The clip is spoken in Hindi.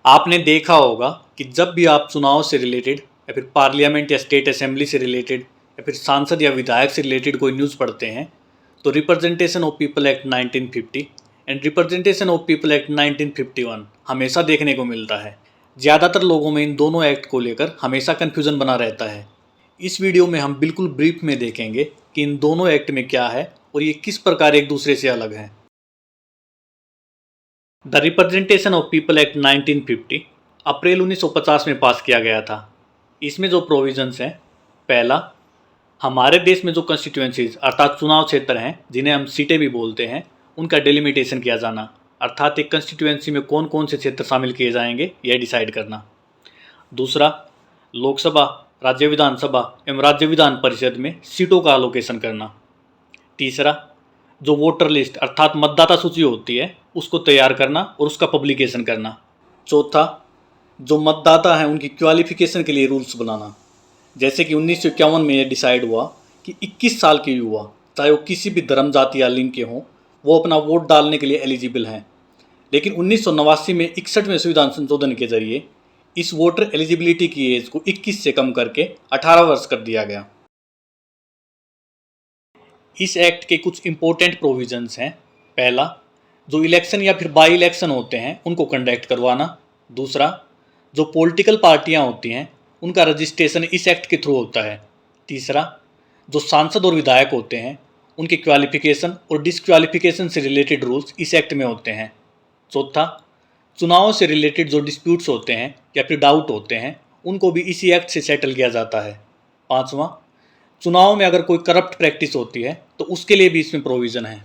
आपने देखा होगा कि जब भी आप चुनाव से रिलेटेड या फिर पार्लियामेंट या स्टेट असेंबली से रिलेटेड या फिर सांसद या विधायक से रिलेटेड कोई न्यूज़ पढ़ते हैं तो representation of people act 1950 and representation of people act 1951 हमेशा देखने को मिलता है। ज़्यादातर लोगों में इन दोनों एक्ट को लेकर हमेशा कन्फ्यूज़न बना रहता है। इस वीडियो में हम बिल्कुल ब्रीफ में देखेंगे कि इन दोनों एक्ट में क्या है और ये किस प्रकार एक दूसरे से अलग हैं। The representation of people act 1950 अप्रैल 1950 में पास किया गया था। इसमें जो प्रोविजंस हैं, पहला, हमारे देश में जो कंस्टिट्यूएंसीज अर्थात चुनाव क्षेत्र हैं जिन्हें हम सीटें भी बोलते हैं, उनका डेलिमिटेशन किया जाना, अर्थात एक कंस्टिट्यूएंसी में कौन कौन से क्षेत्र शामिल किए जाएंगे यह डिसाइड करना। दूसरा, लोकसभा, राज्य विधानसभा एवं राज्य विधान परिषद में सीटों का एलोकेशन करना। तीसरा, जो वोटर लिस्ट अर्थात मतदाता सूची होती है उसको तैयार करना और उसका पब्लिकेशन करना। चौथा, जो मतदाता हैं उनकी क्वालिफिकेशन के लिए रूल्स बनाना। जैसे कि 1951 में यह डिसाइड हुआ कि 21 साल के युवा, चाहे वो किसी भी धर्म, जाति या लिंग के हों, वो अपना वोट डालने के लिए एलिजिबल हैं। लेकिन 1989 में 61वें संविधान संशोधन के जरिए इस वोटर एलिजिबिलिटी की एज को 21 से कम करके 18 वर्ष कर दिया गया। इस एक्ट के कुछ इंपॉर्टेंट प्रोविजंस हैं। पहला, जो इलेक्शन या फिर बाई इलेक्शन होते हैं उनको कंडक्ट करवाना। दूसरा, जो पॉलिटिकल पार्टियां होती हैं उनका रजिस्ट्रेशन इस एक्ट के थ्रू होता है। तीसरा, जो सांसद और विधायक होते हैं उनके क्वालिफिकेशन और डिसक्वालिफिकेशन से रिलेटेड रूल्स इस एक्ट में होते हैं। चौथा, चुनाव से रिलेटेड जो डिस्प्यूट्स होते हैं या फिर डाउट होते हैं उनको भी इसी एक्ट से सेटल किया जाता है। पाँचवा, चुनाव में अगर कोई करप्ट प्रैक्टिस होती है तो उसके लिए भी इसमें प्रोविज़न है।